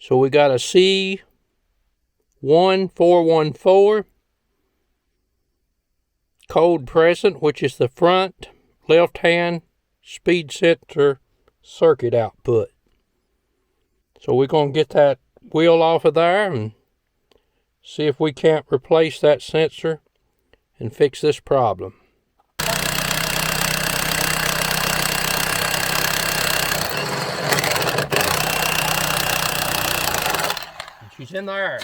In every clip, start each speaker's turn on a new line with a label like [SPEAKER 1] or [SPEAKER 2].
[SPEAKER 1] So we got a C1414 code present, which is the front left-hand speed sensor circuit output. So we're going to get that wheel off of there and see if we can't replace that sensor and fix this problem. She's in there.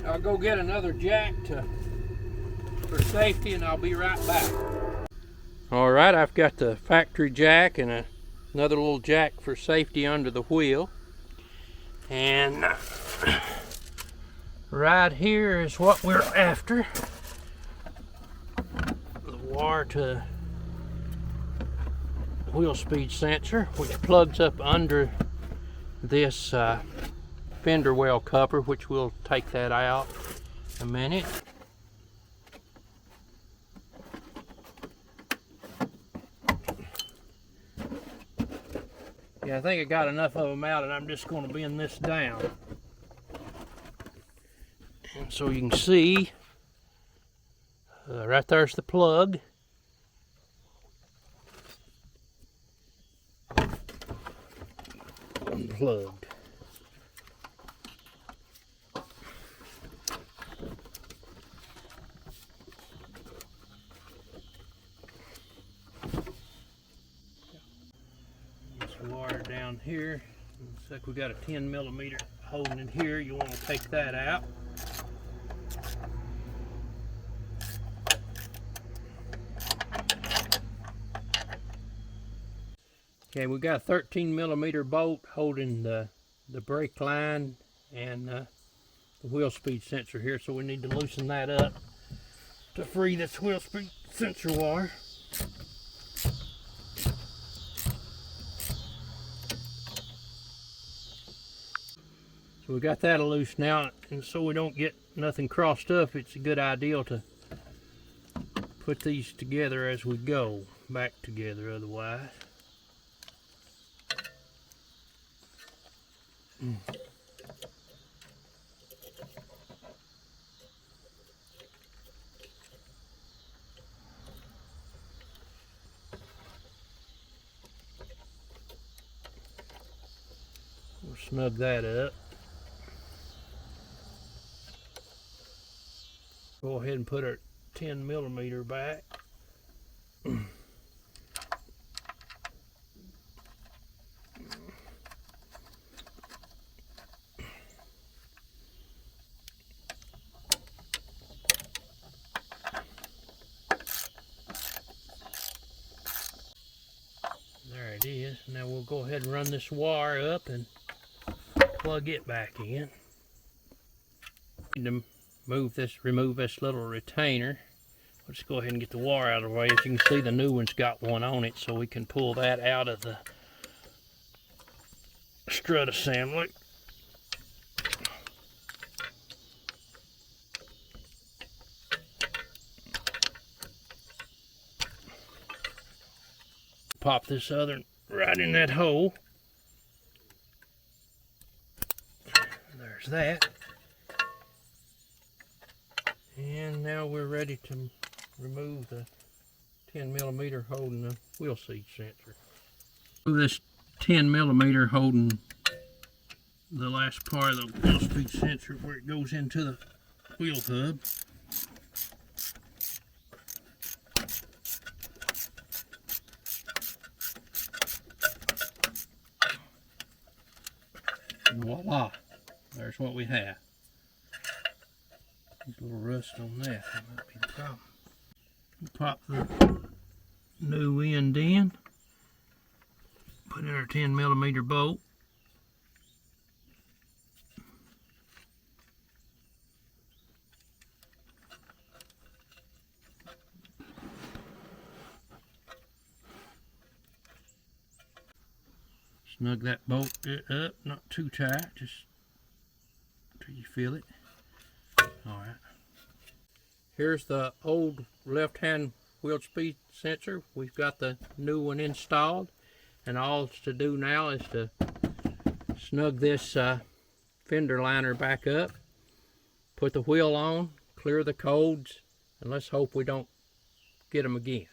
[SPEAKER 1] I'll go get another jack for safety and I'll be right back. Alright, I've got the factory jack and another little jack for safety under the wheel. And right here is what we're after. The wire to wheel speed sensor, which plugs up under this fender well cover, which we'll take that out in a minute. Yeah, I think I got enough of them out, and I'm just going to bend this down. And so you can see, right there's the plug. Unplugged. Wire down here. Looks like we got a 10mm holding it here. You want to take that out. Okay, we got a 13mm bolt holding the brake line and the wheel speed sensor here, so we need to loosen that up to free this wheel speed sensor wire. So we got that loose now, and so we don't get nothing crossed up, it's a good idea to put these together as we go, back together otherwise. We'll snug that up. Go ahead and put our 10mm back. There it is. Now we'll go ahead and run this wire up and plug it back in. Need to remove this little retainer. Let's go ahead and get the wire out of the way. As you can see, the new one's got one on it, so we can pull that out of the strut assembly. Pop this other right in that hole. There's that. And now we're ready to remove the 10mm holding the wheel speed sensor. Move this 10mm holding the last part of the wheel speed sensor where it goes into the wheel hub. And voila, there's what we have. There's a little rust on that might be the problem. Pop the new end in, put in our 10mm bolt, Snug that bolt up, not too tight, just until you feel it. Alright. Here's the old left-hand wheel speed sensor. We've got the new one installed, and all to do now is to snug this fender liner back up, put the wheel on, clear the codes, and let's hope we don't get them again.